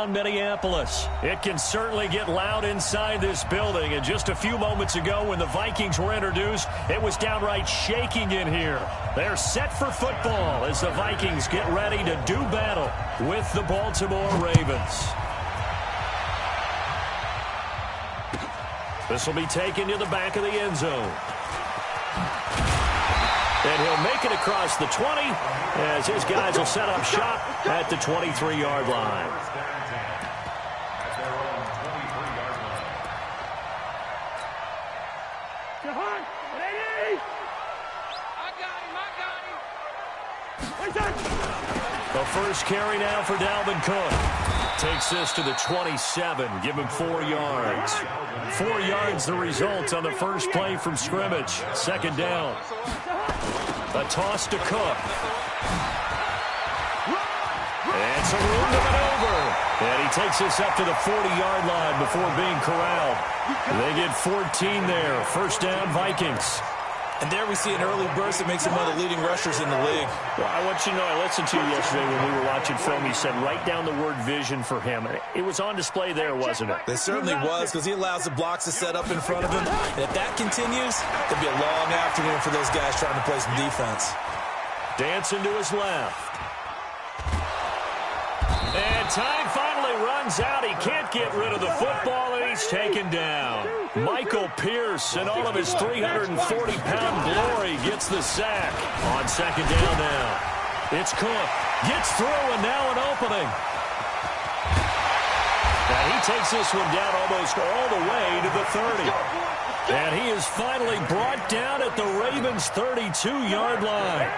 Minneapolis. It can certainly get loud inside this building, and just a few moments ago when the Vikings were introduced, it was downright shaking in here. They're set for football as the Vikings get ready to do battle with the Baltimore Ravens. This will be taken to the back of the end zone. And he'll make it across the 20 as his guys will set up shop at the 23-yard line. The first carry now for Dalvin Cook. Takes this to the 27. Give him 4 yards. 4 yards the result on the first play from scrimmage. Second down. A toss to Cook. And some room to maneuver. And he takes this up to the 40-yard line before being corralled. They get 14 there. First down, Vikings. And there we see an early burst that makes him one of the leading rushers in the league. Well, I want you to know, I listened to you yesterday when we were watching film. You said write down the word vision for him. It was on display there, wasn't it? It certainly was, because he allows the blocks to set up in front of him. And if that continues, it'll be a long afternoon for those guys trying to play some defense. Dancing to his left. And time finally runs out. He can't get rid of the football, and he's taken down. Michael Pierce, in all of his 340-pound glory, gets the sack on second down now. It's Cook. Gets through, and now an opening. And he takes this one down almost all the way to the 30. And he is finally brought down at the Ravens' 32-yard line.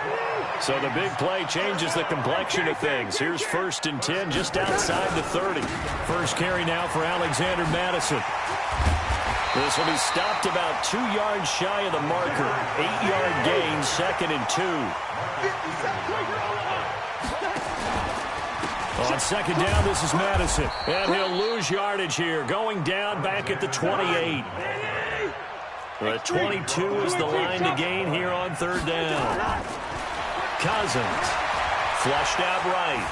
So the big play changes the complexion of things. Here's 1st and 10 just outside the 30. First carry now for Alexander Madison. This will be stopped about 2 yards shy of the marker. 8-yard gain, 2nd and 2. On second down, this is Madison. And he'll lose yardage here. Going down back at the 28. The 22 is the line to gain here on third down. Cousins. Flushed out right.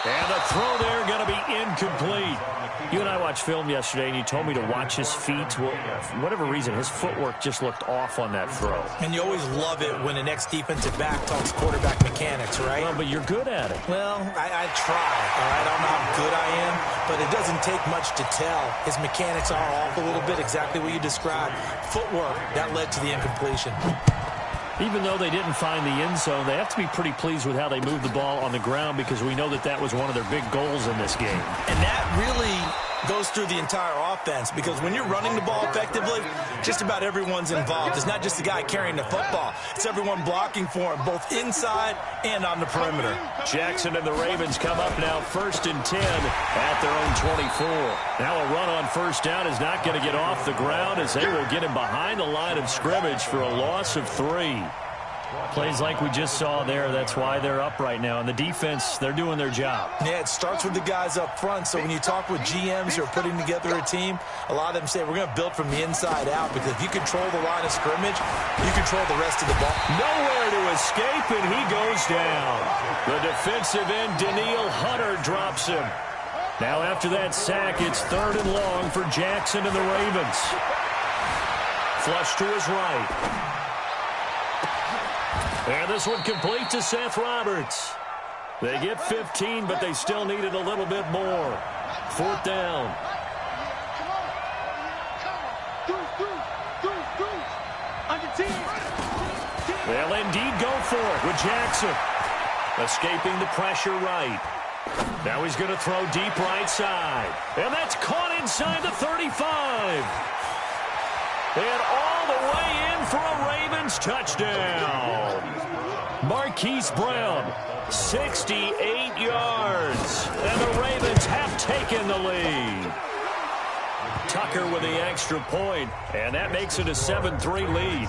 And the throw there going to be incomplete. You and I watched film yesterday, and you told me to watch his feet. Well, for whatever reason, his footwork just looked off on that throw. And you always love it when the next defensive back talks quarterback mechanics, right? Well, but you're good at it. Well, I try, all right? I don't know how good I am, but it doesn't take much to tell. His mechanics are off a little bit, exactly what you described. Footwork, that led to the incompletion. Even though they didn't find the end zone, they have to be pretty pleased with how they moved the ball on the ground, because we know that that was one of their big goals in this game. And that really goes through the entire offense, because when you're running the ball effectively, just about everyone's involved. It's not just the guy carrying the football. It's everyone blocking for him, both inside and on the perimeter. Jackson and the Ravens come up now 1st and 10 at their own 24. Now a run on first down is not going to get off the ground, as they will get him behind the line of scrimmage for a loss of 3. Plays like we just saw there, that's why they're up right now. And the defense, they're doing their job. Yeah, it starts with the guys up front. So when you talk with GMs who are putting together a team, a lot of them say we're going to build from the inside out, because if you control the line of scrimmage, you control the rest of the ball. Nowhere to escape, and he goes down. The defensive end, Daniil Hunter, drops him. Now after that sack, it's 3rd and long for Jackson and the Ravens. Flush to his right. And this one complete to Seth Roberts. They get 15, but they still needed a little bit more. 4th down. They'll indeed go for it with Jackson. Escaping the pressure right. Now he's going to throw deep right side. And that's caught inside the 35. And all the way in for a Ravens touchdown. Marquise Brown, 68 yards. And the Ravens have taken the lead. Tucker with the extra point, and that makes it a 7-3 lead.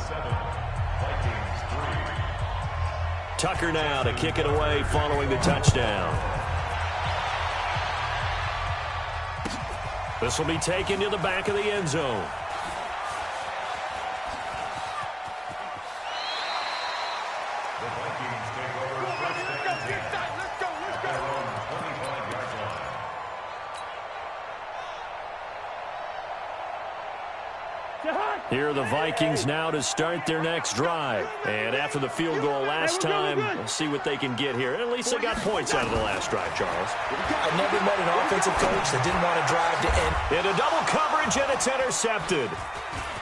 Tucker now to kick it away following the touchdown. This will be taken to the back of the end zone. Here are the Vikings now to start their next drive. And after the field goal last time, we'll see what they can get here. At least they got points out of the last drive, Charles. I never met an offensive coach that didn't want to drive to end. Into double coverage, and it's intercepted.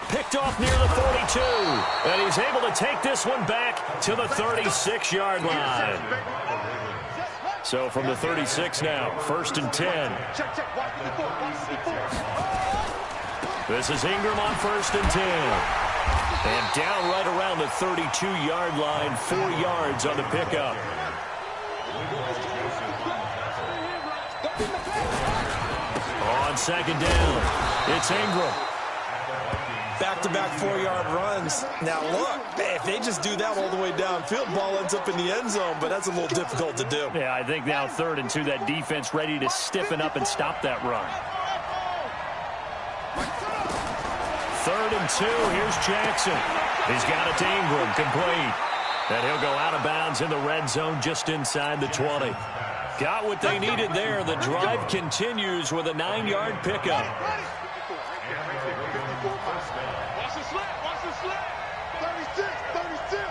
Picked off near the 42. And he's able to take this one back to the 36-yard line. So from the 36 now, 1st and 10. This is Ingram on 1st and 10. And down right around the 32-yard line, 4 yards on the pickup. On 2nd down, it's Ingram. Back-to-back 4-yard runs. Now, look, if they just do that all the way downfield, ball ends up in the end zone, but that's a little difficult to do. Yeah, I think now 3rd and 2, that defense ready to stiffen up and stop that run. 3rd and 2, here's Jackson. He's got it to Ingram, complete. And he'll go out of bounds in the red zone just inside the 20. Got what they needed there. The drive continues with a 9-yard pickup. Watch the slip, watch the slip. 36, 36.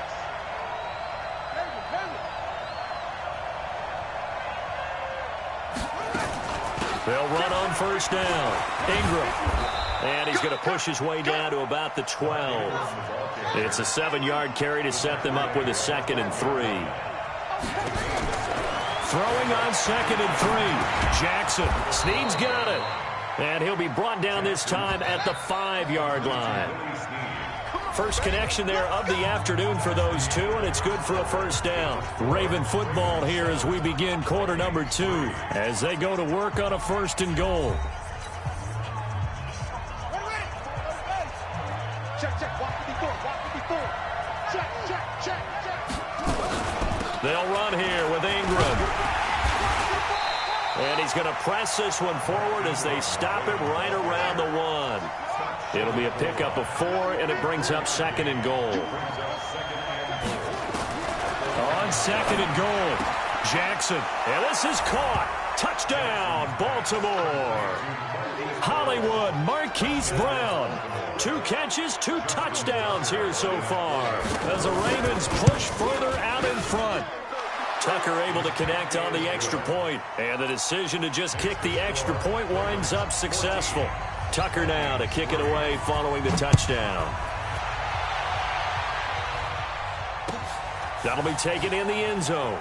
They'll run on 1st down. Ingram. And he's going to push his way down to about the 12. It's a 7-yard carry to set them up with a 2nd and 3. Throwing on 2nd and 3. Jackson. Snead's got it. And he'll be brought down this time at the 5-yard line. First connection there of the afternoon for those two, and it's good for a 1st down. Raven football here as we begin quarter number 2, as they go to work on a 1st and goal. They'll run here with Ingram. And he's going to press this one forward as they stop it right around the 1. It'll be a pickup of 4, and it brings up 2nd and goal. On 2nd and goal, Jackson. And this is caught. Touchdown, Baltimore. Hollywood, Marquise Brown. 2 catches, 2 touchdowns here so far as the Ravens push further out in front. Tucker able to connect on the extra point, and the decision to just kick the extra point winds up successful. Tucker now to kick it away following the touchdown. That'll be taken in the end zone.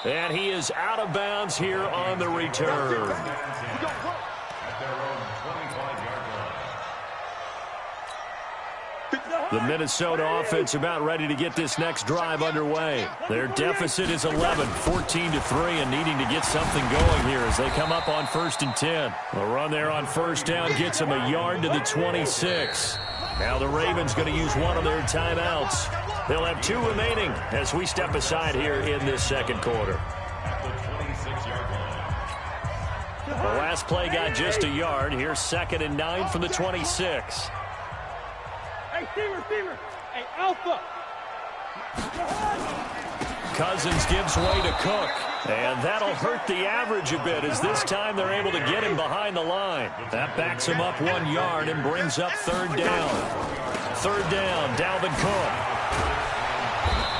And he is out of bounds here on the return. The Minnesota offense about ready to get this next drive underway. Their deficit is 11, 14-3, and needing to get something going here as they come up on 1st and 10. A run there on 1st down gets them a yard to the 26. Now the Ravens going to use one of their timeouts. They'll have 2 remaining as we step aside here in this 2nd quarter. The last play got just a yard. Here's 2nd and 9 from the 26. Hey, Steamer. Hey, Alpha. Cousins gives way to Cook. And that'll hurt the average a bit as this time they're able to get him behind the line. That backs him up 1 yard and brings up 3rd down. 3rd down, Dalvin Cook.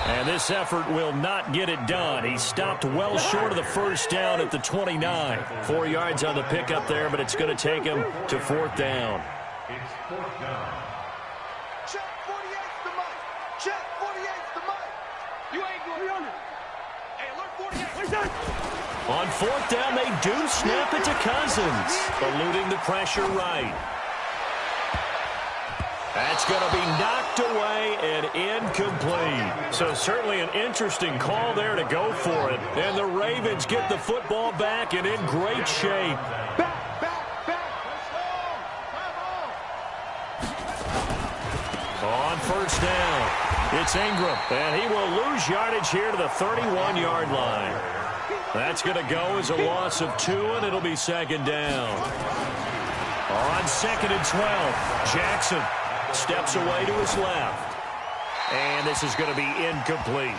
And this effort will not get it done. He stopped well short of the 1st down at the 29. 4 yards on the pickup there, but it's going to take him to 4th down. It's 4th down. Check 48's the mic. Check 48's the mic. You ain't going on it. Hey, alert 48. On 4th down, they do snap it to Cousins, eluding the pressure right. That's going to be knocked away and incomplete. So certainly an interesting call there to go for it. And the Ravens get the football back and in great shape. Back. On 1st down, it's Ingram. And he will lose yardage here to the 31-yard line. That's going to go as a loss of 2, and it'll be 2nd down. On 2nd and 12, Jackson steps away to his left. And this is going to be incomplete.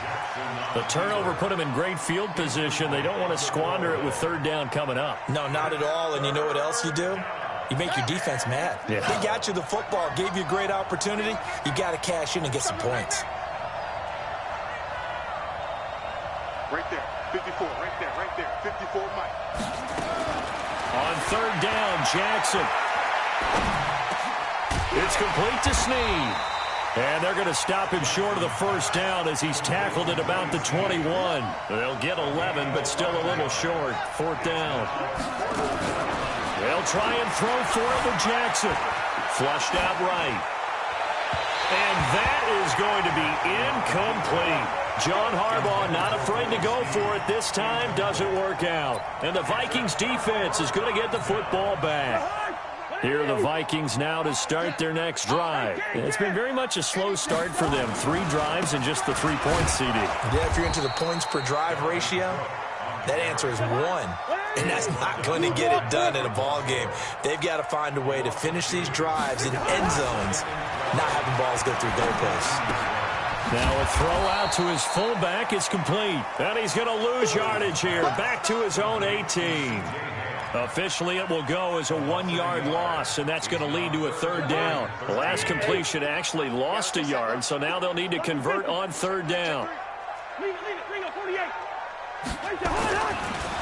The turnover put him in great field position. They don't want to squander it with 3rd down coming up. No, not at all. And you know what else you do? You make your defense mad. Yeah. They got you the football, gave you a great opportunity. You got to cash in and get some points. Right there, 54, right there, 54, Mike. On third down, Jackson. It's complete to Snead. And they're going to stop him short of the first down as he's tackled at about the 21. They'll get 11, but still a little short. Fourth down. They'll try and throw for it with Jackson. Flushed out right. And that is going to be incomplete. John Harbaugh not afraid to go for it this time. Doesn't work out. And the Vikings defense is going to get the football back. Here are the Vikings now to start their next drive. It's been very much a slow start for them. 3 drives and just the 3 points, CD. Yeah, if you're into the points per drive ratio, that answer is 1. And that's not going to get it done in a ball game. They've got to find a way to finish these drives in end zones, not having balls go through goalposts. Now a throw out to his fullback is complete. And he's going to lose yardage here. Back to his own 18. Officially, it will go as a 1-yard loss, and that's going to lead to a third down. The last completion actually lost a yard, so now they'll need to convert on third down.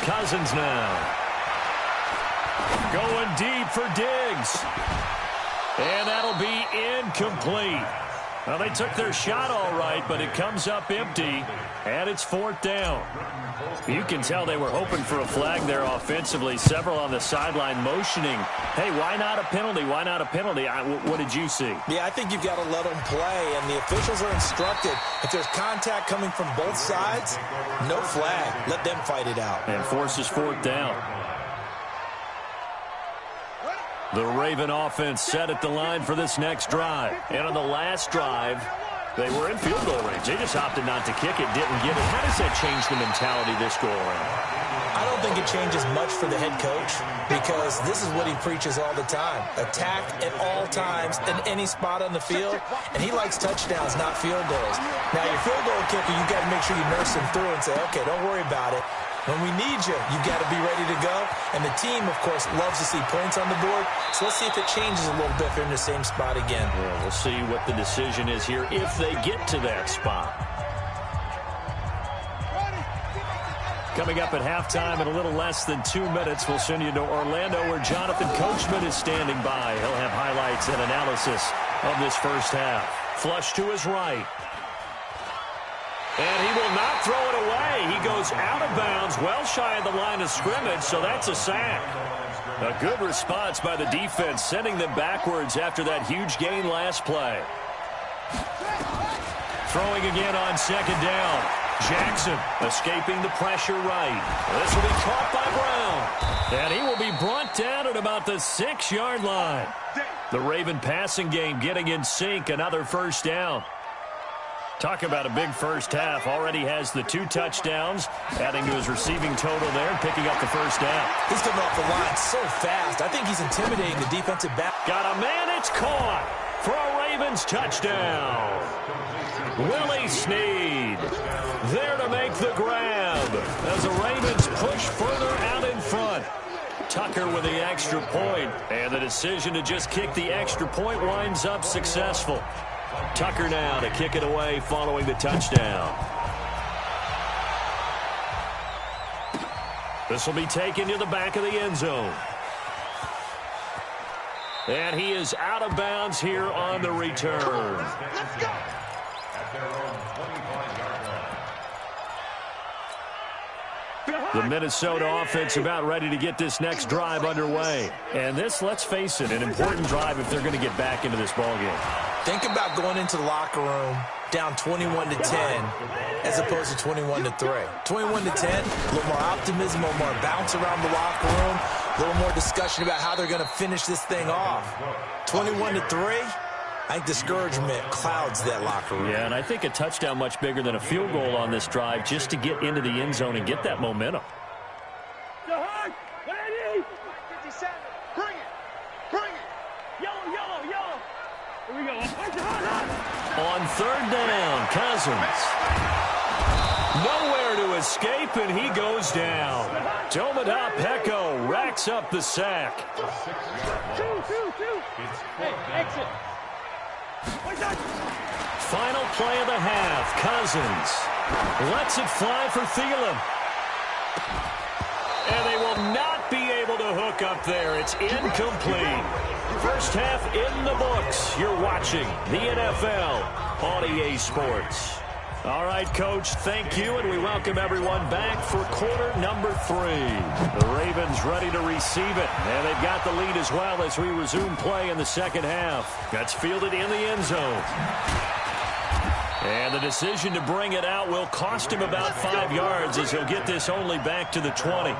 Cousins now. Going deep for Diggs. And that'll be incomplete. Well, they took their shot all right, but it comes up empty, and it's fourth down. You can tell they were hoping for a flag there offensively. Several on the sideline motioning, hey, why not a penalty? Why not a penalty? What did you see? Yeah, I think you've got to let them play, and the officials are instructed. If there's contact coming from both sides, no flag. Let them fight it out. And forces fourth down. The Raven offense set at the line for this next drive. And on the last drive, they were in field goal range. They just opted not to kick it, didn't get it. How does that change the mentality this go around? I don't think it changes much for the head coach because this is what he preaches all the time. Attack at all times in any spot on the field, and he likes touchdowns, not field goals. Now, your field goal kicker, you've got to make sure you nurse him through and say, okay, don't worry about it. When we need you, you've got to be ready to go. And the team, of course, loves to see points on the board. So let's see if it changes a little bit if they're in the same spot again. Yeah, we'll see what the decision is here if they get to that spot. Coming up at halftime in a little less than 2 minutes, we'll send you to Orlando where Jonathan Coachman is standing by. He'll have highlights and analysis of this first half. Flush to his right. And he will not throw it away. He goes out of bounds, well shy of the line of scrimmage, so that's a sack. A good response by the defense, sending them backwards after that huge gain last play. Throwing again on second down. Jackson escaping the pressure right. This will be caught by Brown. And he will be brought down at about the 6-yard line. The Raven passing game getting in sync, another first down. Talk about a big first half. Already has the 2 touchdowns, adding to his receiving total there and picking up the first down. He's coming off the line so fast. I think he's intimidating the defensive back. Got a man, it's caught for a Ravens touchdown. Willie Snead there to make the grab as the Ravens push further out in front. Tucker with the extra point, and the decision to just kick the extra point winds up successful. Tucker now to kick it away following the touchdown. This will be taken to the back of the end zone. And he is out of bounds here on the return. Let's go. The Minnesota offense about ready to get this next drive underway. And this, let's face it, an important drive if they're going to get back into this ballgame. Think about going into the locker room down 21-10 as opposed to 21-3. 21-10, a little more optimism, a little more bounce around the locker room, a little more discussion about how they're going to finish this thing off. 21-3, I think discouragement clouds that locker room. Yeah, and I think a touchdown much bigger than a field goal on this drive just to get into the end zone and get that momentum. 57. Bring it. Bring it. Yellow. Here we go. On third down, Cousins. Nowhere to escape, and he goes down. Domada Peko racks picks up the sack. Hey, exit. Final play of the half. Cousins lets it fly for Thielen. And they will not be able to hook up there. It's incomplete. First half in the books. You're watching the NFL on EA Sports. All right, Coach, thank you, and we welcome everyone back for quarter number 3. The Ravens ready to receive it, and they've got the lead as well as we resume play in the second half. That's fielded in the end zone. And the decision to bring it out will cost him about 5 yards as he'll get this only back to the 20.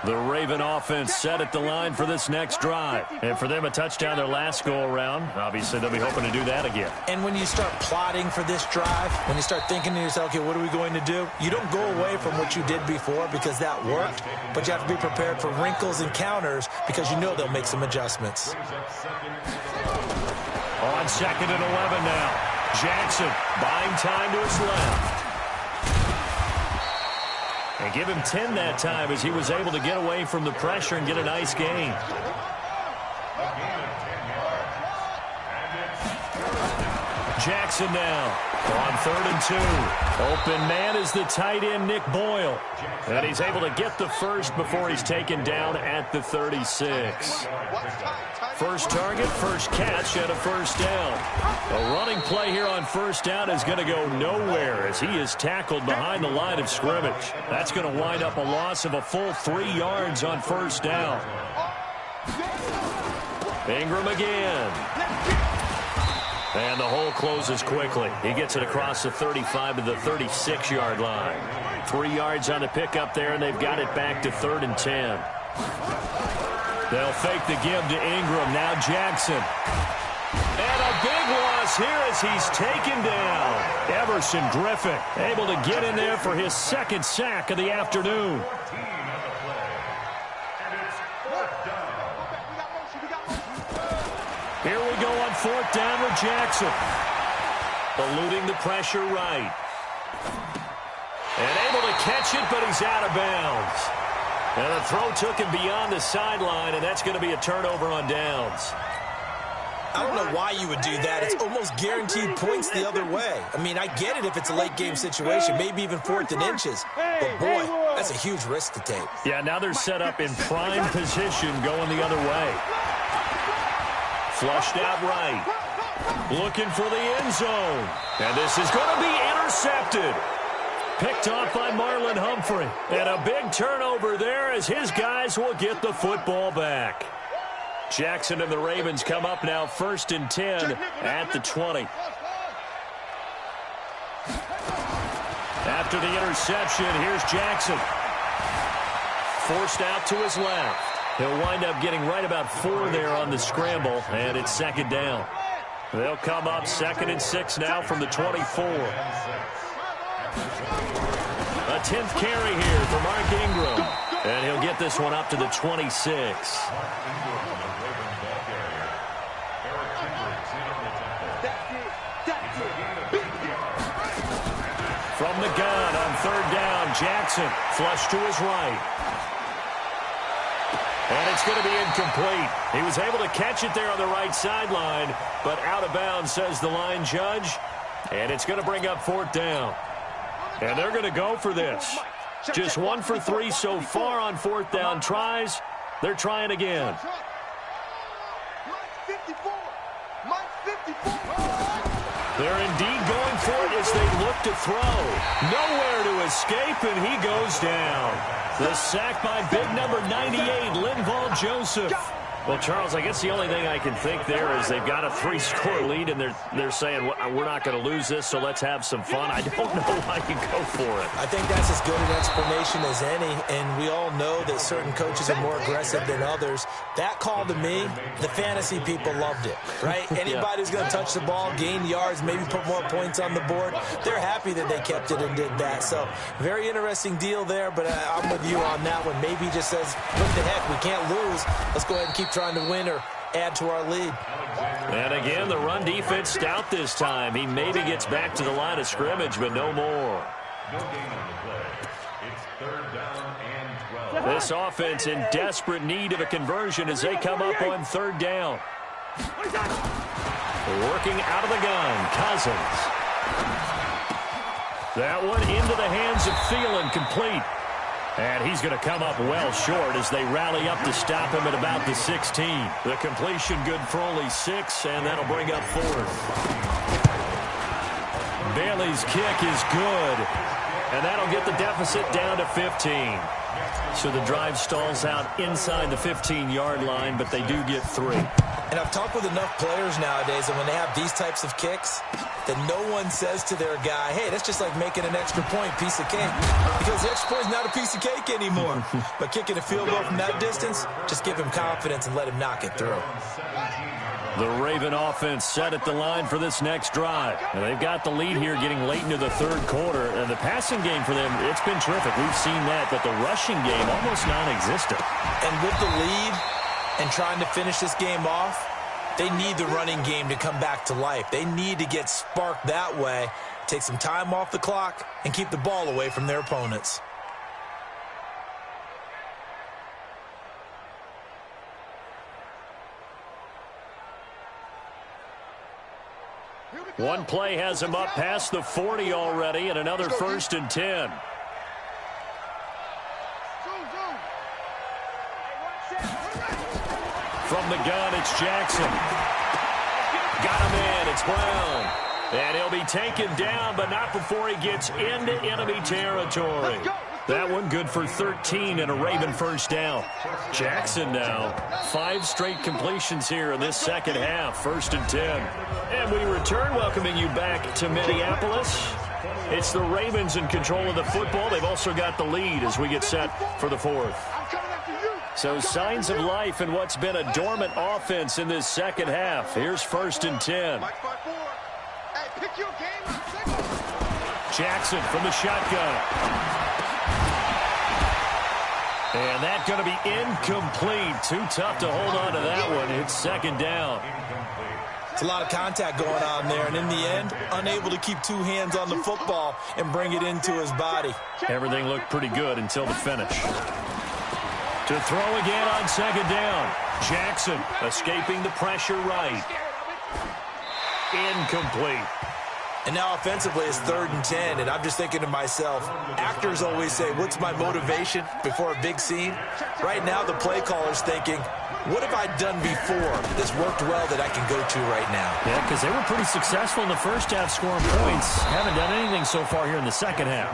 The Raven offense set at the line for this next drive. And for them, a touchdown their last go-around. Obviously, they'll be hoping to do that again. And when you start plotting for this drive, when you start thinking to yourself, okay, what are we going to do? You don't go away from what you did before because that worked, but you have to be prepared for wrinkles and counters because you know they'll make some adjustments. On 2nd and 11 now. Jackson buying time to his left. And give him 10 that time as he was able to get away from the pressure and get a nice gain. Jackson now on 3rd and 2. Open man is the tight end, Nick Boyle. And he's able to get the first before he's taken down at the 36. First target, first catch, and a first down. A running play here on first down is going to go nowhere as he is tackled behind the line of scrimmage. That's going to wind up a loss of a full 3 yards on first down. Ingram again. And the hole closes quickly. He gets it across the 35 to the 36-yard line. 3 yards on the pickup there, and they've got it back to 3rd and 10. They'll fake the give to Ingram. Now Jackson. And a big loss here as he's taken down. Everson Griffin able to get in there for his 2nd sack of the afternoon. Here we go on 4th down with Jackson. Eluding the pressure right. And able to catch it, but he's out of bounds. And the throw took him beyond the sideline, and that's going to be a turnover on downs. I don't know why you would do that. It's almost guaranteed points the other way. I mean, I get it if it's a late-game situation, maybe even 4th and inches. But, boy, that's a huge risk to take. Yeah, now they're set up in prime position going the other way. Flushed out right. Looking for the end zone. And this is going to be intercepted. Picked off by Marlon Humphrey. And a big turnover there as his guys will get the football back. Jackson and the Ravens come up now 1st and 10 at the 20. After the interception, here's Jackson. Forced out to his left. He'll wind up getting right about 4 there on the scramble, and it's 2nd down. They'll come up 2nd and 6 now from the 24. A 10th carry here for Mark Ingram. And he'll get this one up to the 26. From the gun on 3rd down, Jackson flushed to his right. And it's going to be incomplete. He was able to catch it there on the right sideline, but out of bounds, says the line judge. And it's going to bring up 4th down. And they're going to go for this. Just 1 for 3 so far on 4th down tries. They're trying again. They're indeed going for it as they look to throw. Nowhere to escape, and he goes down. The sack by big number 98, Linval Joseph. Well, Charles, I guess the only thing I can think there is they've got a 3-score lead, and they're saying, we're not going to lose this, so let's have some fun. I don't know why you go for it. I think that's as good an explanation as any, and we all know that certain coaches are more aggressive than others. That call to me, the fantasy people loved it, right? Anybody who's going to touch the ball, gain yards, maybe put more points on the board, they're happy that they kept it and did that. So, very interesting deal there, but I'm with you on that one. Maybe he just says, what the heck, we can't lose. Let's go ahead and keep trying to win or add to our lead. And again, the run defense stout this time. He maybe gets back to the line of scrimmage, but no more. No gain on the play. It's 3rd down and 12. This offense in desperate need of a conversion as they come up on 3rd down. Working out of the gun, Cousins. That one into the hands of Thielen, complete. And he's going to come up well short as they rally up to stop him at about the 16. The completion good for only 6, and that'll bring up 4th. Bailey's kick is good, and that'll get the deficit down to 15. So the drive stalls out inside the 15-yard line, but they do get 3. And I've talked with enough players nowadays, and when they have these types of kicks, that no one says to their guy, hey, that's just like making an extra point, piece of cake. Because the extra point is not a piece of cake anymore. But kicking a field goal from that distance, just give him confidence and let him knock it through. The Raven offense set at the line for this next drive. And they've got the lead here getting late into the 3rd quarter. And the passing game for them, it's been terrific. We've seen that, but the rushing game almost non-existent. And with the lead and trying to finish this game off, they need the running game to come back to life. They need to get sparked that way, take some time off the clock, and keep the ball away from their opponents. One play has him up past the 40 already, and another 1st and 10. From the gun, it's Jackson. Got him in. It's Brown. And he'll be taken down, but not before he gets into enemy territory. That one good for 13 and a Raven 1st down. Jackson now. 5 straight completions here in this second half. 1st and 10. And we return, welcoming you back to Minneapolis. It's the Ravens in control of the football. They've also got the lead as we get set for the 4th. So signs of life in what's been a dormant offense in this second half. Here's 1st and 10. Jackson from the shotgun. And that's going to be incomplete. Too tough to hold on to that one. It's 2nd down. It's a lot of contact going on there, and in the end, unable to keep 2 hands on the football and bring it into his body. Everything looked pretty good until the finish. To throw again on 2nd down. Jackson escaping the pressure right. Incomplete. And now offensively it's 3rd and 10, and I'm just thinking to myself, actors always say, what's my motivation before a big scene? Right now the play caller's thinking, what have I done before that's worked well that I can go to right now? Yeah, because they were pretty successful in the first half scoring points. Haven't done anything so far here in the second half.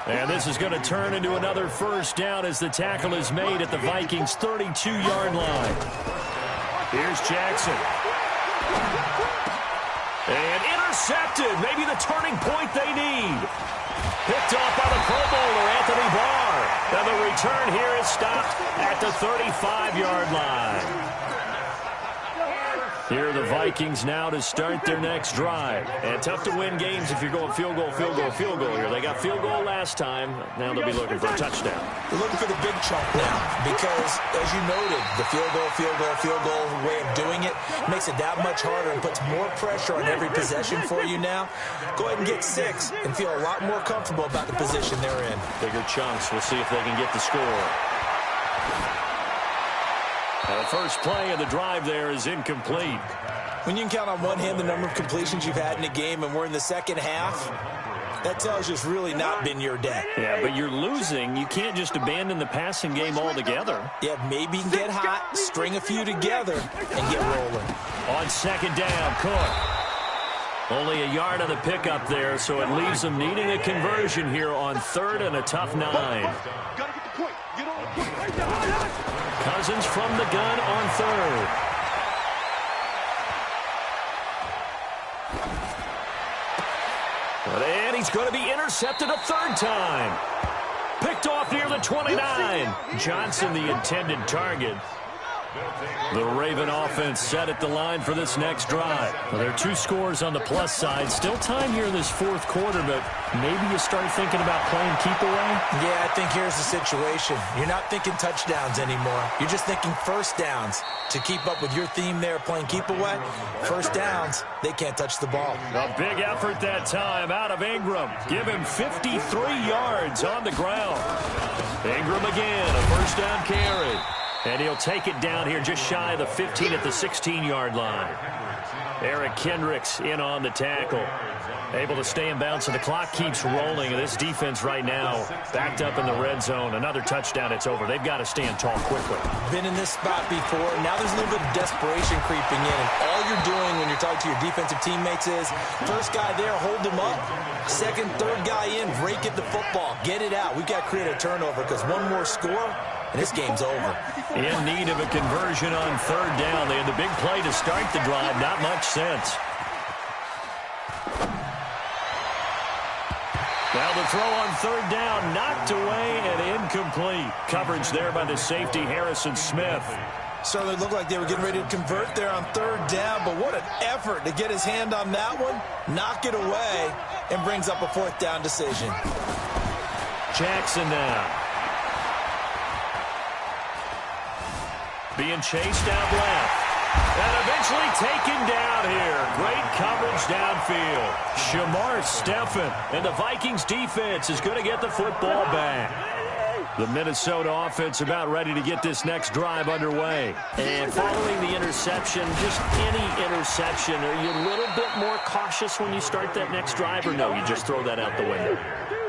And this is going to turn into another 1st down as the tackle is made at the Vikings' 32-yard line. Here's Jackson. And intercepted. Maybe the turning point they need. Picked off by the Pro Bowler, Anthony Barr. And the return here is stopped at the 35-yard line. Here are the Vikings now to start their next drive. And tough to win games if you're going field goal, field goal, field goal here. They got field goal last time. Now they'll be looking for a touchdown. They're looking for the big chunk now because, as you noted, the field goal way of doing it makes it that much harder and puts more pressure on every possession for you now. Go ahead and get 6 and feel a lot more comfortable about the position they're in. Bigger chunks. We'll see if they can get the score. The first play of the drive there is incomplete. When you can count on one hand the number of completions you've had in a game and we're in the second half, that tells you it's really not been your day. Yeah, but you're losing. You can't just abandon the passing game altogether. Yeah, maybe you can get hot, string a few together, and get rolling. On 2nd down, Cook. Only a yard on the pickup there, so it leaves them needing a conversion here on 3rd and a tough 9. Cousins from the gun on 3rd. And he's going to be intercepted a 3rd time. Picked off near the 29. Johnson, the intended target. The Raven offense set at the line for this next drive. Well, there are 2 scores on the plus side. Still time here in this fourth quarter, but maybe you start thinking about playing keep away? Yeah, I think here's the situation. You're not thinking touchdowns anymore. You're just thinking first downs. To keep up with your theme there, playing keep away, first downs, they can't touch the ball. A big effort that time out of Ingram. Give him 53 yards on the ground. Ingram again, a first down carry. And he'll take it down here just shy of the 15 at the 16-yard line. Eric Kendricks in on the tackle. Able to stay in bounds, so the clock keeps rolling. This defense right now backed up in the red zone. Another touchdown, it's over. They've got to stand tall quickly. Been in this spot before. Now there's a little bit of desperation creeping in. And all you're doing when you're talking to your defensive teammates is, first guy there, hold him up. Second, third guy in, rake at the football. Get it out. We've got to create a turnover because one more score, and this game's over. In need of a conversion on third down. They had the big play to start the drive. Not much sense. Now the throw on third down, knocked away and incomplete. Coverage there by the safety, Harrison Smith. Certainly looked like they were getting ready to convert there on third down, but what an effort to get his hand on that one, knock it away, and brings up a fourth down decision. Jackson now. Being chased out left. And eventually taken down here. Great coverage downfield. Shamar Stephen. And the Vikings defense is going to get the football back. The Minnesota offense about ready to get this next drive underway. And following the interception, just any interception, are you a little bit more cautious when you start that next drive, or no, you just throw that out the window?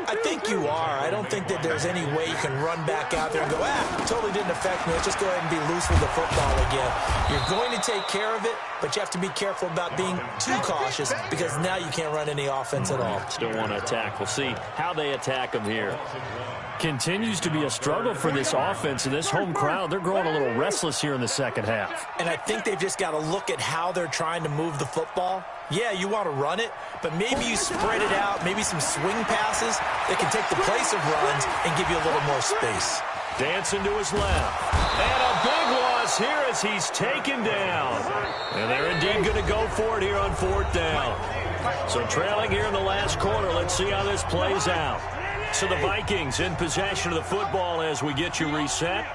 I think you are. I don't think that there's any way you can run back out there and go, totally didn't affect me. Let's just go ahead and be loose with the football again. You're going to take care of it, but you have to be careful about being too cautious because now you can't run any offense at all. Still want to attack. We'll see how they attack them here. Continues to be a struggle for this offense and this home crowd. They're growing a little restless here in the second half. And I think they've just got to look at how they're trying to move the football. Yeah, you want to run it, but maybe you spread it out, maybe some swing passes that can take the place of runs and give you a little more space. Dancing to his left. And a big loss here as he's taken down. And they're indeed going to go for it here on fourth down. So trailing here in the last quarter, let's see how this plays out. So the Vikings in possession of the football as we get you reset.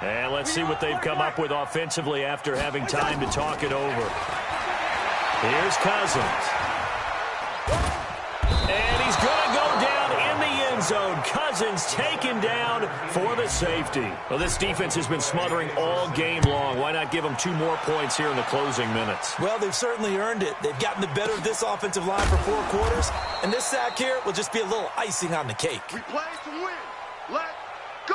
And let's see what they've come up with offensively after having time to talk it over. Here's Cousins. And he's going to go down in the end zone. Cousins taken down for the safety. Well, this defense has been smothering all game long. Why not give them 2 more points here in the closing minutes? Well, they've certainly earned it. They've gotten the better of this offensive line for 4 quarters. And this sack here will just be a little icing on the cake. We play to win. Let's go.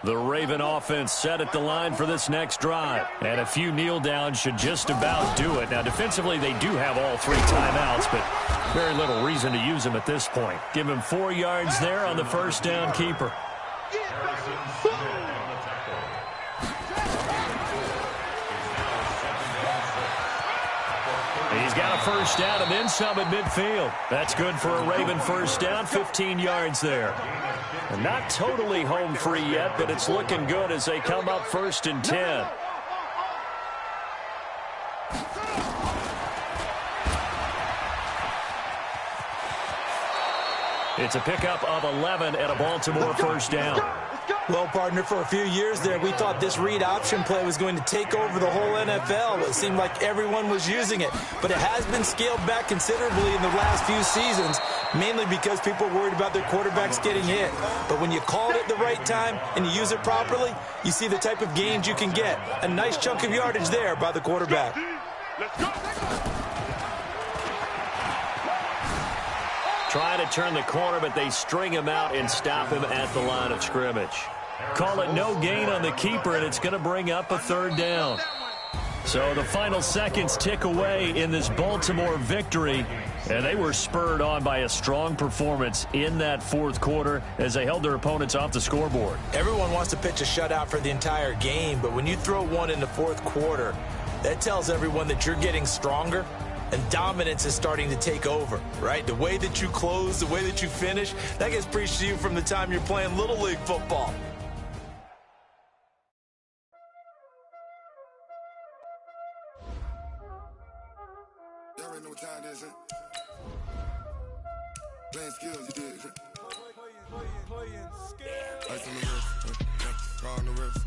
The Raven offense set at the line for this next drive. And a few kneel downs should just about do it. Now, defensively, they do have all 3 timeouts, but very little reason to use them at this point. Give him 4 yards there on the first down keeper. He's got a first down and then some at midfield. That's good for a Raven first down, 15 yards there. And not totally home free yet, but it's looking good as they come up 1st and 10. It's a pickup of 11 at a Baltimore first down. Well, partner, for a few years there, we thought this read option play was going to take over the whole NFL. It seemed like everyone was using it, but it has been scaled back considerably in the last few seasons, mainly because people are worried about their quarterbacks getting hit. But when you call it at the right time and you use it properly, you see the type of gains you can get. A nice chunk of yardage there by the quarterback. Let's go. Trying to turn the corner, but they string him out and stop him at the line of scrimmage. Call it no gain on the keeper, and it's going to bring up a 3rd down. So the final seconds tick away in this Baltimore victory, and they were spurred on by a strong performance in that 4th quarter as they held their opponents off the scoreboard. Everyone wants to pitch a shutout for the entire game, but when you throw one in the 4th quarter, that tells everyone that you're getting stronger and dominance is starting to take over, right? The way that you close, the way that you finish, that gets preached to you from the time you're playing Little League football. Y'all already know what time it is, huh? Playing skills, you did. Playing skills. Ice on the wrist, car on the wrist,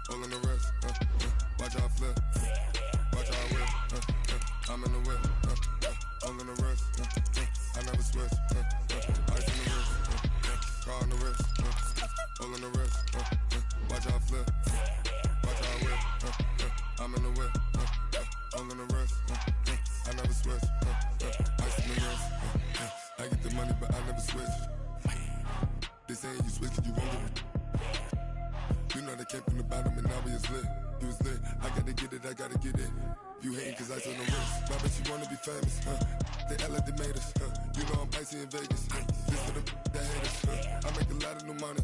hole in the wrist, watch out flip, watch out whip, I'm in the whip, hole in the wrist, I never switch, ice on the wrist, car on the wrist, hole in the wrist, watch out flip, watch out whip, I'm in the whip, hole in the wrist, I never switch, ice on the wrist, I get the money but I never switch. They saying you switch and you won't get it. You know they came from the bottom and now we is lit. You was lit, I gotta get it, I gotta get it. You hating cause ice on the wrist. I bet you wanna be famous, They act like they made us, You know I'm icy in Vegas, This for the that hate us, I make a lot of new money,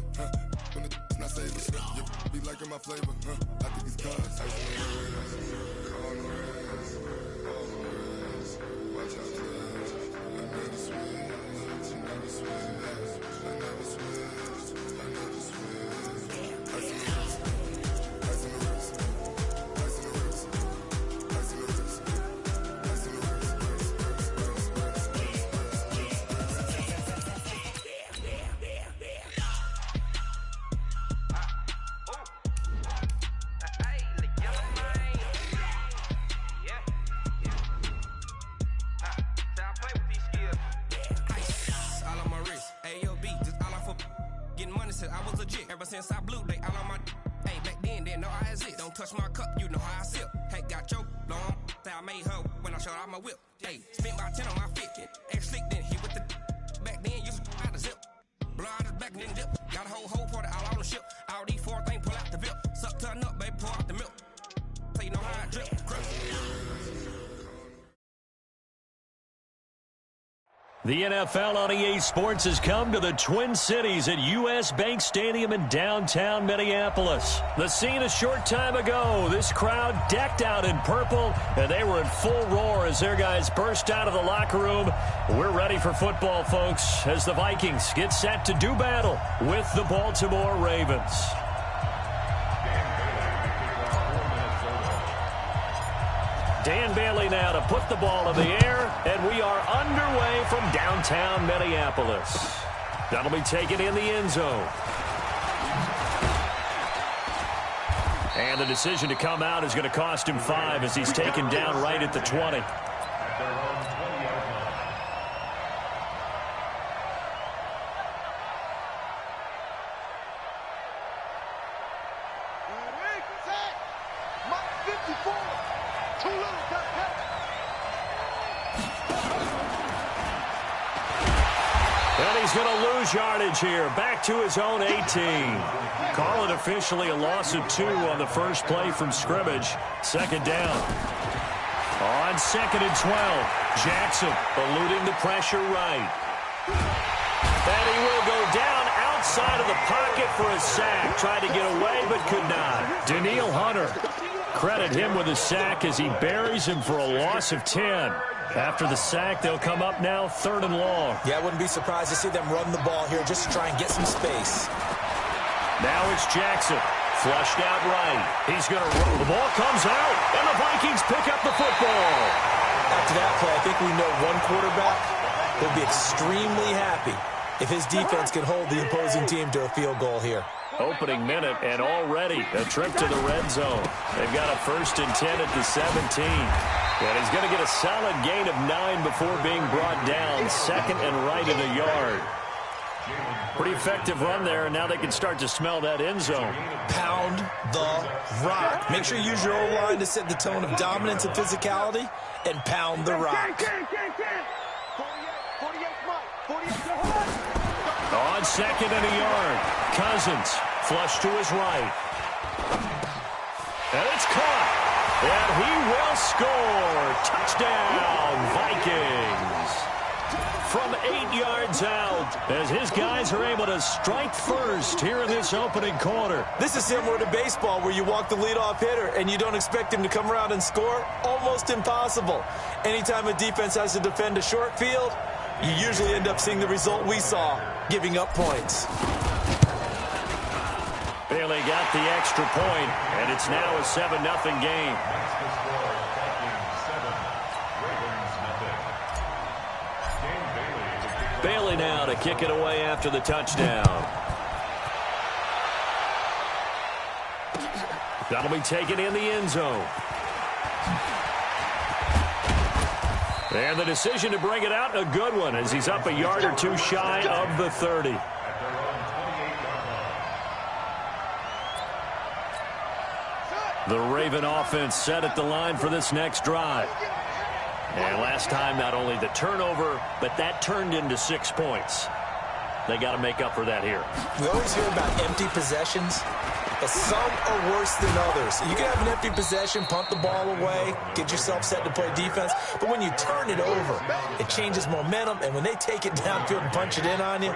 When it's not savers, You be liking my flavor, I think it's cause ice on the wrist, on the wrist, on the wrist. Watch out for this, I never switch, I never switch. I never switch, I never switch. Ice in the wrist, ice in the wrist, ice in the wrist, ice in the wrist, ice in the wrist, I was legit ever since I blew they all on my hey back then didn't know I exist. Don't touch my cup, you know how I sip. Hey, got your long say I made her when I showed out my whip. Hey, spent my 10 on my fit. Ex slick then hit with the back then used to out the zip. Blow out his back and then dip. Got a whole party all on the ship. All these 4 things pull out the VIP. Suck turn up, baby, pour out the milk. So you know how I drip. The NFL on EA Sports has come to the Twin Cities at U.S. Bank Stadium in downtown Minneapolis. The scene a short time ago, this crowd decked out in purple, and they were in full roar as their guys burst out of the locker room. We're ready for football, folks, as the Vikings get set to do battle with the Baltimore Ravens. Dan Bailey now to put the ball in the air, and we are underway from downtown Minneapolis. That'll be taken in the end zone. And the decision to come out is going to cost him 5 as he's taken down right at the 20. He's going to lose yardage here. Back to his own 18. Call it officially a loss of 2 on the first play from scrimmage. Second down. On 2nd and 12. Jackson eluding the pressure right. And he will go down outside of the pocket for a sack. Tried to get away but could not. Danielle Hunter. Credit him with a sack as he buries him for a loss of 10. After the sack, they'll come up now 3rd and long. Yeah, I wouldn't be surprised to see them run the ball here just to try and get some space. Now it's Jackson. Flushed out right. He's going to roll. The ball comes out, and the Vikings pick up the football. After that play, I think we know one quarterback will be extremely happy if his defense can hold the opposing team to a field goal here. Opening minute, and already a trip to the red zone. They've got a 1st and 10 at the 17. And he's going to get a solid gain of 9 before being brought down. 2nd and right in the yard. Pretty effective run there, and now they can start to smell that end zone. Pound the rock. Make sure you use your O-line to set the tone of dominance and physicality, and pound the rock. On 2nd and a yard, Cousins flush to his right. And it's caught. And he will score. Touchdown, Vikings. from 8 yards out as his guys are able to strike first here in this opening quarter. This is similar to baseball where you walk the leadoff hitter and you don't expect him to come around and score. Almost impossible. Anytime a defense has to defend a short field, you usually end up seeing the result we saw, giving up points. Bailey got the extra point, and it's now a 7-0 game. Bailey now to kick it away after the touchdown. That'll be taken in the end zone. And the decision to bring it out, a good one, as he's up a yard or two shy of the 30. The Raven offense set at the line for this next drive. And last time, not only the turnover, but that turned into 6 points. They got to make up for that here. We always hear about empty possessions, but some are worse than others. You can have an empty possession, punt the ball away, get yourself set to play defense, but when you turn it over, it changes momentum, and when they take it downfield and punch it in on you,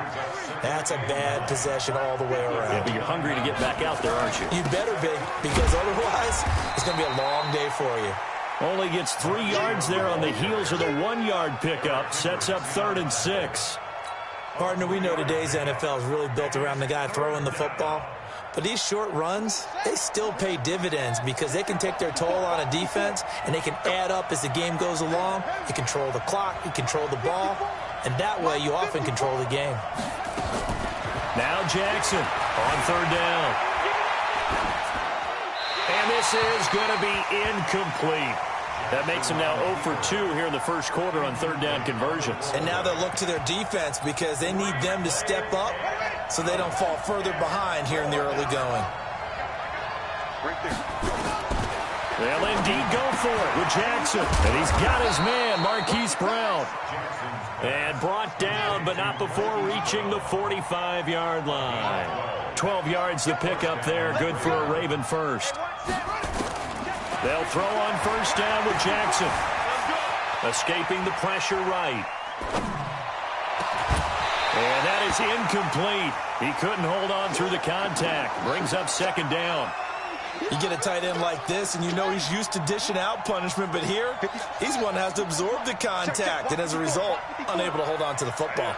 that's a bad possession all the way around. Yeah, but you're hungry to get back out there, aren't you? You better be, because otherwise, it's going to be a long day for you. Only gets 3 yards there on the heels of the 1-yard pickup. Sets up 3rd and 6. Partner, we know today's NFL is really built around the guy throwing the football. But these short runs, they still pay dividends because they can take their toll on a defense and they can add up as the game goes along. You control the clock, you control the ball, and that way you often control the game. Now Jackson on 3rd down. And this is going to be incomplete. That makes them now 0 for 2 here in the first quarter on 3rd down conversions. And now they'll look to their defense because they need them to step up so they don't fall further behind here in the early going. They'll indeed go for it with Jackson. And he's got his man, Marquise Brown. And brought down, but not before reaching the 45-yard line. 12 yards to pick up there. Good for a Raven first. They'll throw on 1st down with Jackson. Escaping the pressure right. And that is incomplete. He couldn't hold on through the contact. Brings up 2nd down. You get a tight end like this, and you know he's used to dishing out punishment, but here, he's one that has to absorb the contact, and as a result, unable to hold on to the football.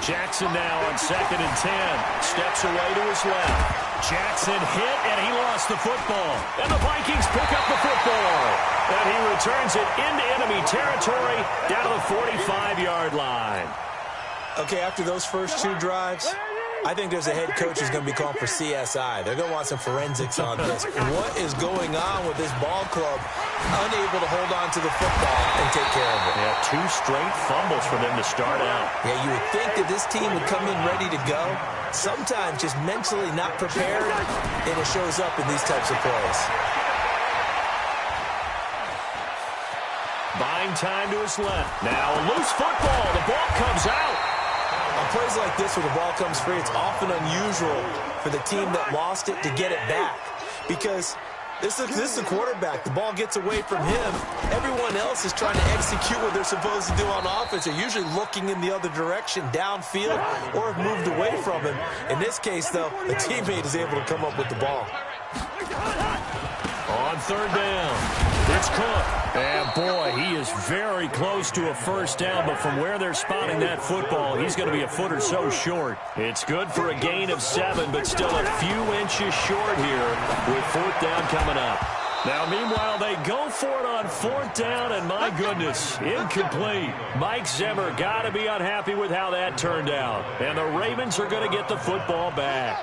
Jackson now on 2nd and 10. Steps away to his left. Jackson hit, and he lost the football. And the Vikings pick up the football. And he returns it into enemy territory down to the 45-yard line. Okay, after those first 2 drives, I think there's a head coach who's going to be calling for CSI. They're going to want some forensics on this. What is going on with this ball club unable to hold on to the football and take care of it? Yeah, 2 straight fumbles for them to start out. Yeah, you would think that this team would come in ready to go. Sometimes just mentally not prepared, and it shows up in these types of plays. Buying time to his left. Now a loose football. The ball comes out. On plays like this where the ball comes free, it's often unusual for the team that lost it to get it back. Because this is a quarterback. The ball gets away from him. Everyone else is trying to execute what they're supposed to do on offense. They're usually looking in the other direction, downfield, or have moved away from him. In this case, though, a teammate is able to come up with the ball. On 3rd down. It's Cook. And, boy, he is very close to a 1st down, but from where they're spotting that football, he's going to be a foot or so short. It's good for a gain of 7, but still a few inches short here with 4th down coming up. Now, meanwhile, they go for it on 4th down, and my goodness, incomplete. Mike Zimmer got to be unhappy with how that turned out. And the Ravens are going to get the football back.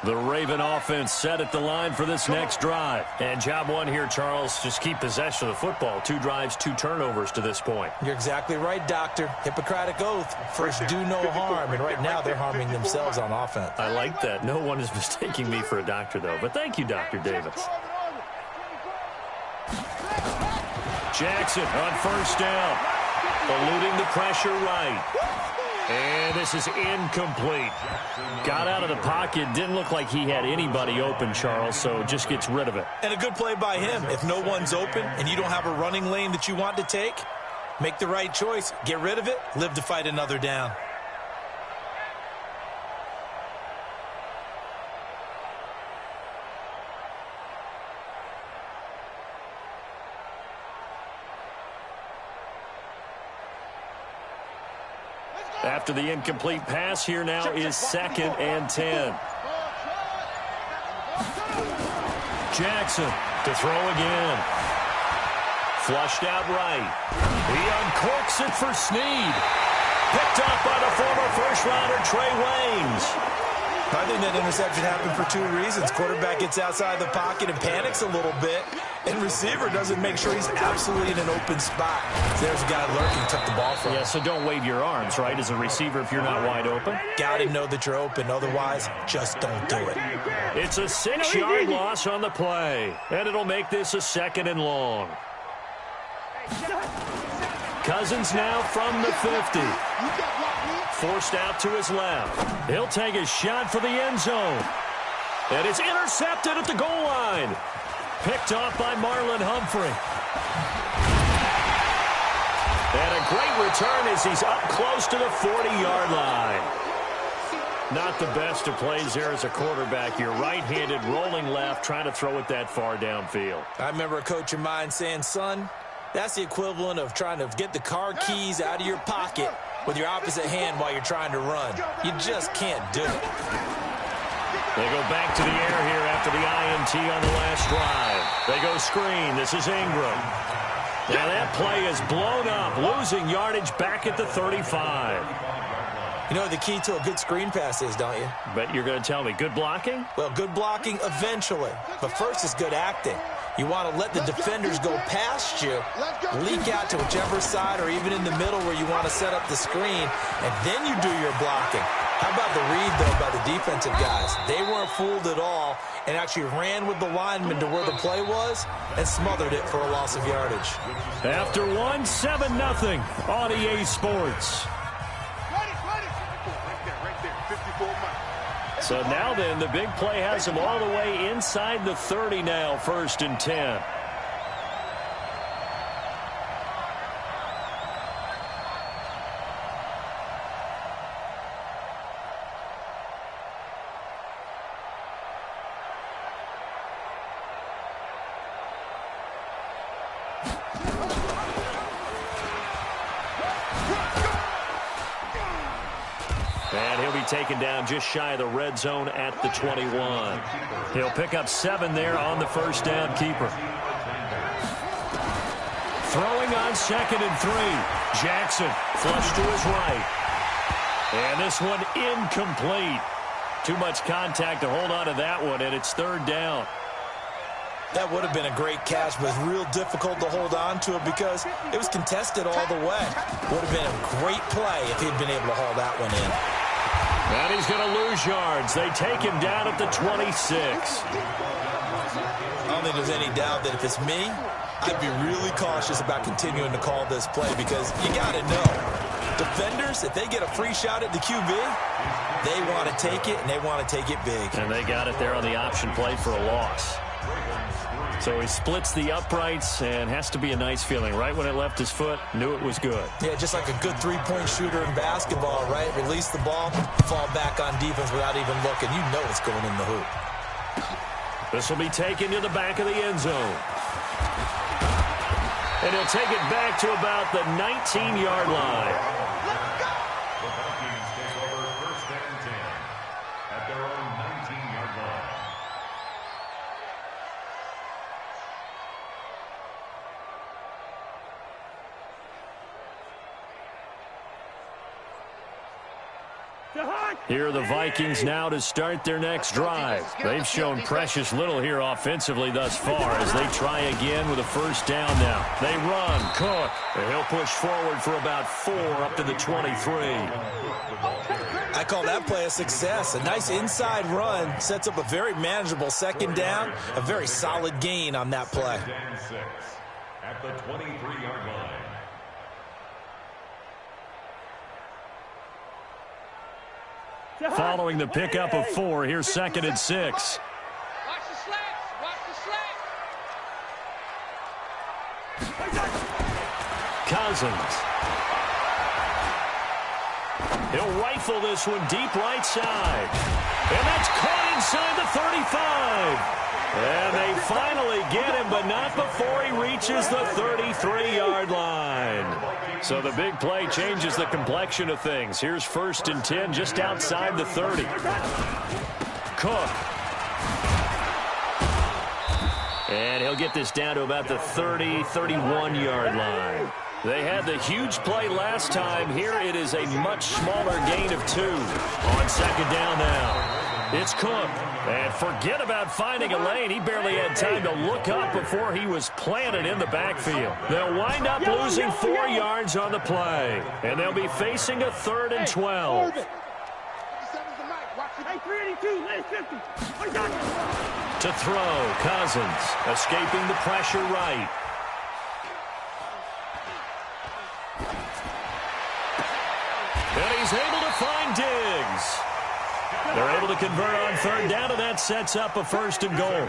The Raven offense set at the line for this next drive. And job 1 here, Charles, just keep possession of the football. 2 drives, 2 turnovers to this point. You're exactly right, Doctor. Hippocratic oath. First, do no harm. And right now, they're harming themselves on offense. I like that. No one is mistaking me for a doctor, though. But thank you, Dr. Davis. Jackson on 1st down. Eluding the pressure right. And this is incomplete. Got out of the pocket. Didn't look like he had anybody open, Charles, so just gets rid of it. And a good play by him. If no one's open and you don't have a running lane that you want to take, Make the right choice. Get rid of it. Live to fight another down. After the incomplete pass, here now is 2nd and 10. Jackson to throw again. Flushed out right. He uncorks it for Snead. Picked up by the former first-rounder Trey Waynes. I think that interception happened for 2 reasons. Quarterback gets outside the pocket and panics a little bit, and receiver doesn't make sure he's absolutely in an open spot. There's a guy lurking, took the ball from him. Yeah, so don't wave your arms, right, as a receiver if you're not wide open. Got to know that you're open. Otherwise, just don't do it. It's a 6-yard loss on the play, and it'll make this a 2nd and long. Cousins now from the 50. Forced out to his left. He'll take a shot for the end zone. And it's intercepted at the goal line. Picked off by Marlon Humphrey. And a great return as he's up close to the 40-yard line. Not the best of plays there as a quarterback. You're right-handed, rolling left, trying to throw it that far downfield. I remember a coach of mine saying, son, that's the equivalent of trying to get the car keys out of your pocket with your opposite hand while you're trying to run. You just can't do it. They go back to the air here after the INT on the last drive. They go screen. This is Ingram. Now that play is blown up, losing yardage back at the 35. You know what the key to a good screen pass is, don't you? But you're going to tell me good blocking? Well, good blocking eventually. But first is good acting. You want to let the defenders go past you, leak out to whichever side or even in the middle where you want to set up the screen, and then you do your blocking. How about the read, though, by the defensive guys? They weren't fooled at all and actually ran with the lineman to where the play was and smothered it for a loss of yardage. After 1, 7-0 on EA Sports. So now then, the big play has him all the way inside the 30 now, 1st and 10. And he'll be taken down just shy of the red zone at the 21. He'll pick up 7 there on the first down keeper. Throwing on 2nd and 3. Jackson flush to his right. And this one incomplete. Too much contact to hold on to that one, and it's 3rd down. That would have been a great catch, but real difficult to hold on to it because it was contested all the way. Would have been a great play if he'd been able to haul that one in. And he's going to lose yards. They take him down at the 26. I don't think there's any doubt that if it's me, I'd be really cautious about continuing to call this play because you got to know, defenders, if they get a free shot at the QB, they want to take it, and they want to take it big. And they got it there on the option play for a loss. So he splits the uprights, and has to be a nice feeling. Right when it left his foot, knew it was good. Yeah, just like a good three-point shooter in basketball, right? Release the ball, fall back on defense without even looking. You know it's going in the hoop. This will be taken to the back of the end zone. And he'll take it back to about the 19-yard line. The Vikings take over 1st and 10 at their own 19-yard line. Here are the Vikings now to start their next drive. They've shown precious little here offensively thus far as they try again with a 1st down now. They run, Cook, and he'll push forward for about 4 up to the 23. I call that play a success. A nice inside run sets up a very manageable 2nd down, a very solid gain on that play. And 6 at the 23-yard line. Following the pickup of 4, here's 2nd and 6. Watch the slats. Watch the slats. Cousins. He'll rifle this one deep right side. And that's caught inside the 35. And they finally get him, but not before he reaches the 33-yard line. So the big play changes the complexion of things. Here's 1st and 10 just outside the 30. Cook. And he'll get this down to about the 30, 31-yard line. They had the huge play last time. Here it is a much smaller gain of 2 on 2nd down now. It's Cook. And forget about finding a lane. He barely had time to look up before he was planted in the backfield. They'll wind up losing 4 yards on the play. And they'll be facing a 3rd and 12. To throw, Cousins, escaping the pressure right. And he's able to find Diggs. They're able to convert on 3rd down, and that sets up a 1st and goal.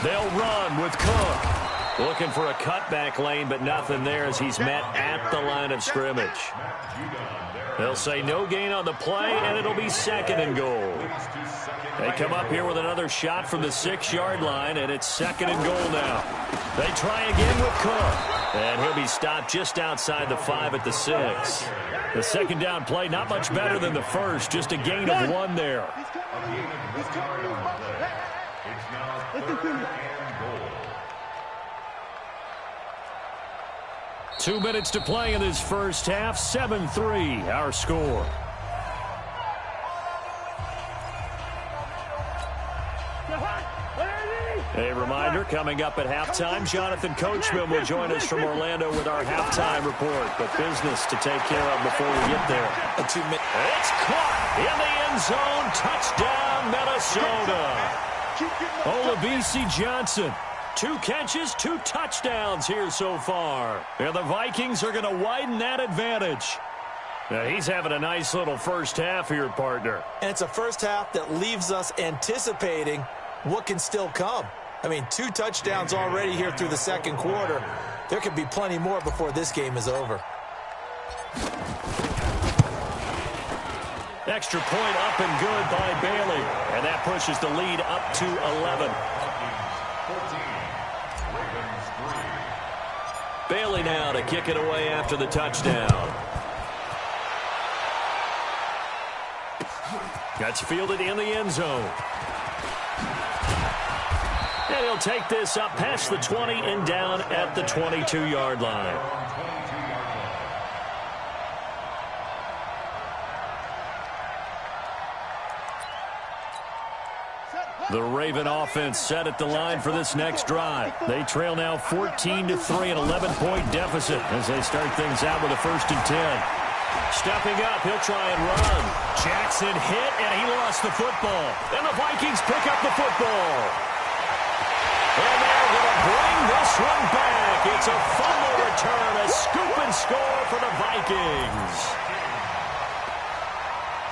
They'll run with Cook. Looking for a cutback lane, but nothing there as he's met at the line of scrimmage. They'll say no gain on the play, and it'll be 2nd and goal. They come up here with another shot from the 6-yard line, and it's 2nd and goal now. They try again with Cook, and he'll be stopped just outside the 5 at the 6. The 2nd down play, not much better than the first, just a gain of 1 there. Listen to me. 2 minutes to play in this first half. 7-3, our score. A reminder, coming up at halftime, Jonathan Coachman will join us from Orlando with our halftime report. But business to take care of before we get there. It's caught in the end zone. Touchdown, Minnesota. Olabisi Johnson. 2 catches, 2 touchdowns here so far. And the Vikings are going to widen that advantage. Now, he's having a nice little first half here, partner. And it's a first half that leaves us anticipating what can still come. I mean, 2 touchdowns already here through the 2nd quarter. There could be plenty more before this game is over. Extra point up and good by Bailey. And that pushes the lead up to 11. Bailey now to kick it away after the touchdown. That's fielded in the end zone. And he'll take this up past the 20 and down at the 22-yard line. The Raven offense set at the line for this next drive. They trail now 14-3, an 11-point deficit as they start things out with a 1st and 10. Stepping up, he'll try and run. Jackson hit, and he lost the football. And the Vikings pick up the football. And they're going to bring this one back. It's a fumble return, a scoop and score for the Vikings.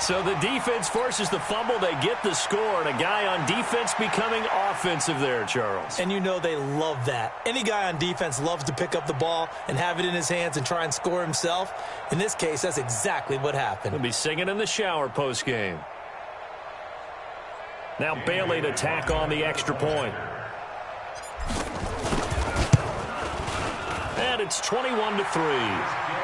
So the defense forces the fumble. They get the score, and a guy on defense becoming offensive there, Charles. And you know they love that. Any guy on defense loves to pick up the ball and have it in his hands and try and score himself. In this case, that's exactly what happened. He'll be singing in the shower postgame. Now Bailey to tack on the extra point. And it's 21-3.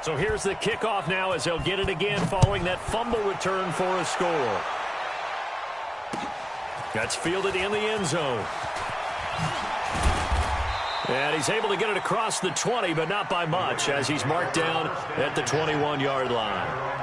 So here's the kickoff now as they'll get it again following that fumble return for a score. That's fielded in the end zone. And he's able to get it across the 20, but not by much as he's marked down at the 21-yard line.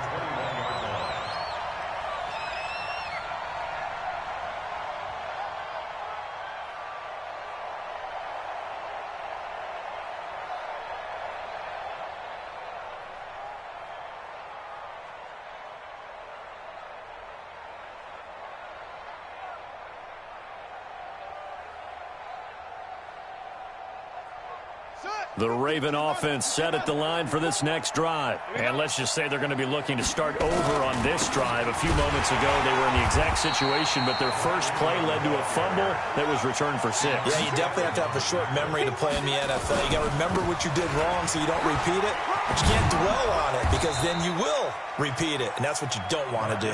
The Raven offense set at the line for this next drive. And let's just say they're going to be looking to start over on this drive. A few moments ago, they were in the exact situation, but their first play led to a fumble that was returned for 6. Yeah, you definitely have to have a short memory to play in the NFL. You got to remember what you did wrong so you don't repeat it, but you can't dwell on it because then you will repeat it, and that's what you don't want to do.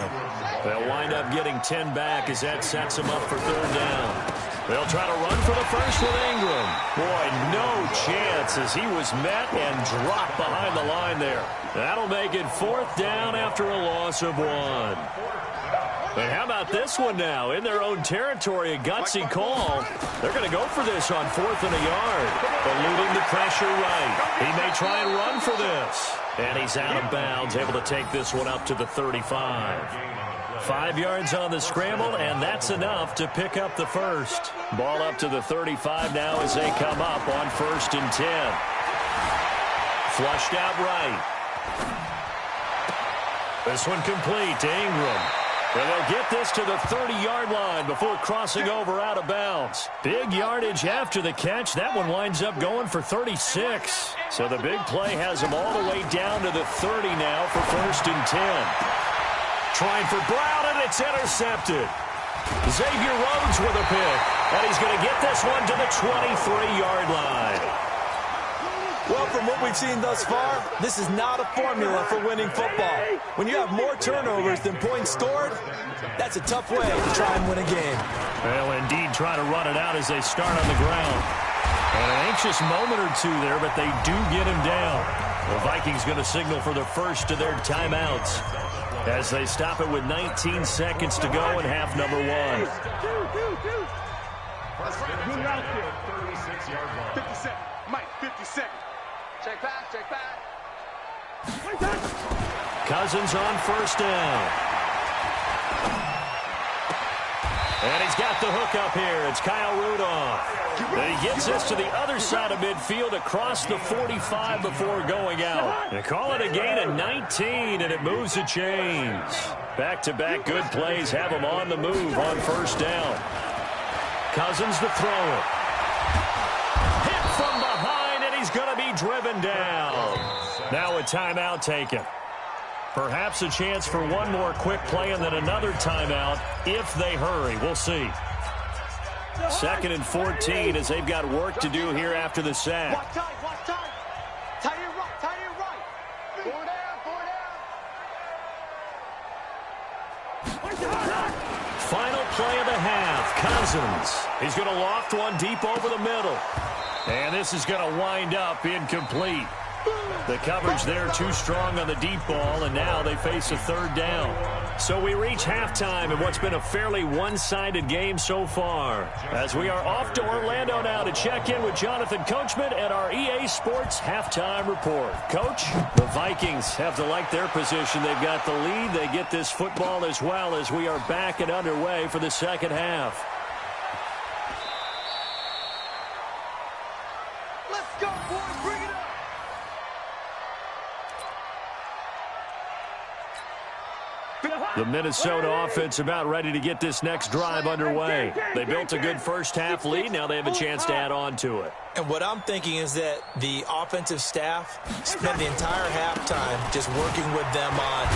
They'll wind up getting 10 back as that sets them up for 3rd down. They'll try to run for the first with Ingram. Boy, no chance as he was met and dropped behind the line there. That'll make it 4th down after a loss of 1. And how about this one now? In their own territory, a gutsy call. They're going to go for this on 4th and a yard. Eluding the pressure right. He may try and run for this. And he's out of bounds, able to take this one up to the 35. 5 yards on the scramble, and that's enough to pick up the first. Ball up to the 35 now as they come up on 1st and 10. Flushed out right. This one complete to Ingram. And they'll get this to the 30-yard line before crossing over out of bounds. Big yardage after the catch. That one winds up going for 36. So the big play has them all the way down to the 30 now for 1st and 10. Trying for Brown, and it's intercepted. Xavier Rhodes with a pick, and he's going to get this one to the 23-yard line. Well, from what we've seen thus far, this is not a formula for winning football. When you have more turnovers than points scored, that's a tough way to try and win a game. They'll indeed try to run it out as they start on the ground. And an anxious moment or two there, but they do get him down. The Vikings going to signal for the first of their timeouts as they stop it with 19 seconds to go in half number 1. 50 seconds. Mike, 50 seconds. Check back, check back. Cousins on 1st down. And he's got the hook up here. It's Kyle Rudolph. And he gets this to the other side of midfield across the 45 before going out. They call it a gain of 19, and it moves the chains. Back-to-back good plays have him on the move on 1st down. Cousins to throw it. Hit from behind, and he's going to be driven down. Now a timeout taken. Perhaps a chance for one more quick play and then another timeout if they hurry. We'll see. 2nd and 14 as they've got work to do here after the sack. Watch time, watch time. Tie it right, tie it right. Four down. Final play of the half. Cousins. He's going to loft one deep over the middle. And this is going to wind up incomplete. The coverage there too strong on the deep ball, and now they face a 3rd down. So we reach halftime in what's been a fairly one-sided game so far. As we are off to Orlando now to check in with Jonathan Coachman at our EA Sports Halftime Report. Coach, the Vikings have to like their position. They've got the lead. They get this football as well as we are back and underway for the second half. Let's go, boys. Bring it up. The Minnesota offense about ready to get this next drive underway. They built a good first half lead. Now they have a chance to add on to it. And what I'm thinking is that the offensive staff spent the entire halftime just working with them on,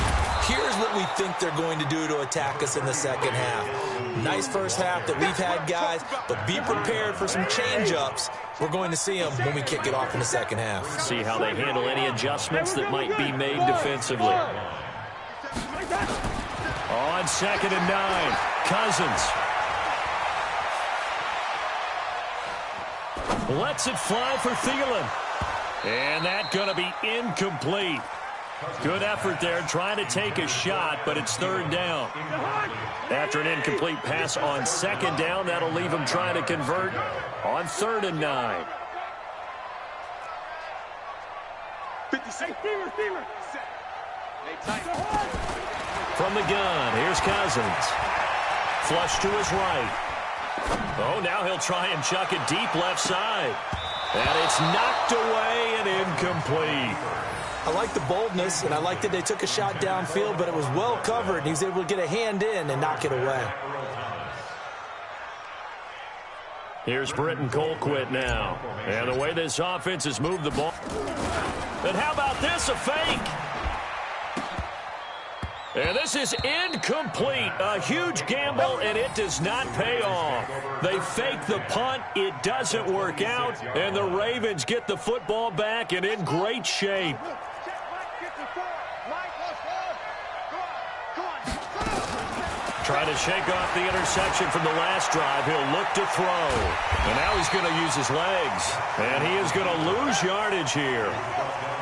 here's what we think they're going to do to attack us in the second half. Nice first half that we've had, guys, but be prepared for some change-ups. We're going to see them when we kick it off in the second half. See how they handle any adjustments that might be made defensively. On 2nd and 9, Cousins. Lets it fly for Thielen. And that's going to be incomplete. Good effort there trying to take a shot, but it's 3rd down. After an incomplete pass on 2nd down, that'll leave him trying to convert on 3rd and 9. 50 seconds. From the gun, here's Cousins. Flush to his right. Oh, now he'll try and chuck it deep left side. And it's knocked away and incomplete. I like the boldness, and I like that they took a shot downfield, but it was well covered, and he was able to get a hand in and knock it away. Here's Britton Colquitt now. And the way this offense has moved the ball. And how about this, a fake? And this is incomplete. A huge gamble, and it does not pay off. They fake the punt. It doesn't work out. And the Ravens get the football back and in great shape. Trying to shake off the interception from the last drive. He'll look to throw. And now he's going to use his legs. And he is going to lose yardage here.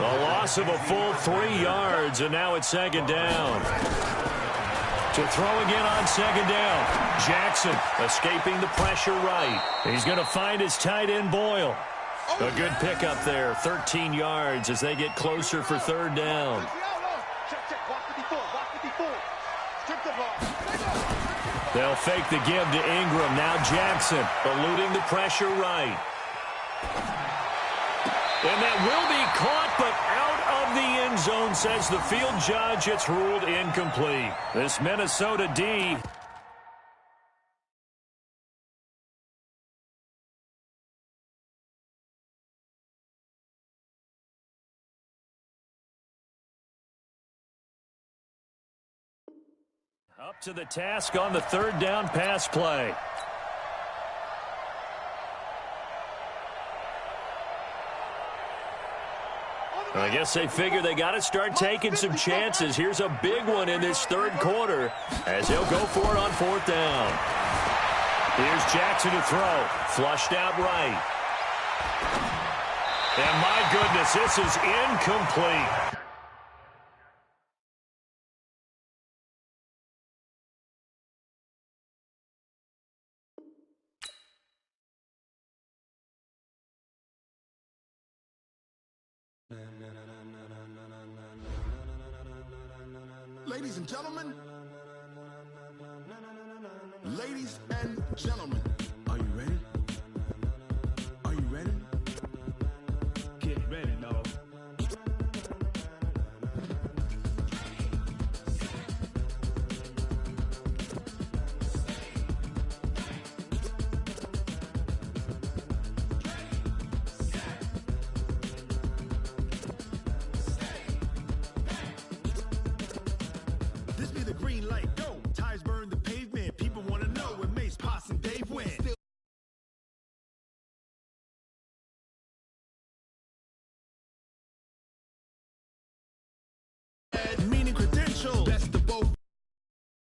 A loss of a full 3 yards, and now it's second down. To throw again on second down. Jackson escaping the pressure right. He's going to find his tight end Boyle. A good pickup there, 13 yards as they get closer for third down. They'll fake the give to Ingram. Now Jackson eluding the pressure right. And that will be caught, but out of the end zone, says the field judge. It's ruled incomplete. This Minnesota D. Up to the task on the third down pass play. I guess they figure they got to start taking some chances. Here's a big one in this third quarter as they'll go for it on fourth down. Here's Jackson to throw. Flushed out right. And my goodness, this is incomplete. Ladies and gentlemen, ladies and gentlemen, are you ready? Are you ready? Get ready, dog. This be the green light, go. Tires burn the pavement. People want to know when Mace, Poss, and Dave went.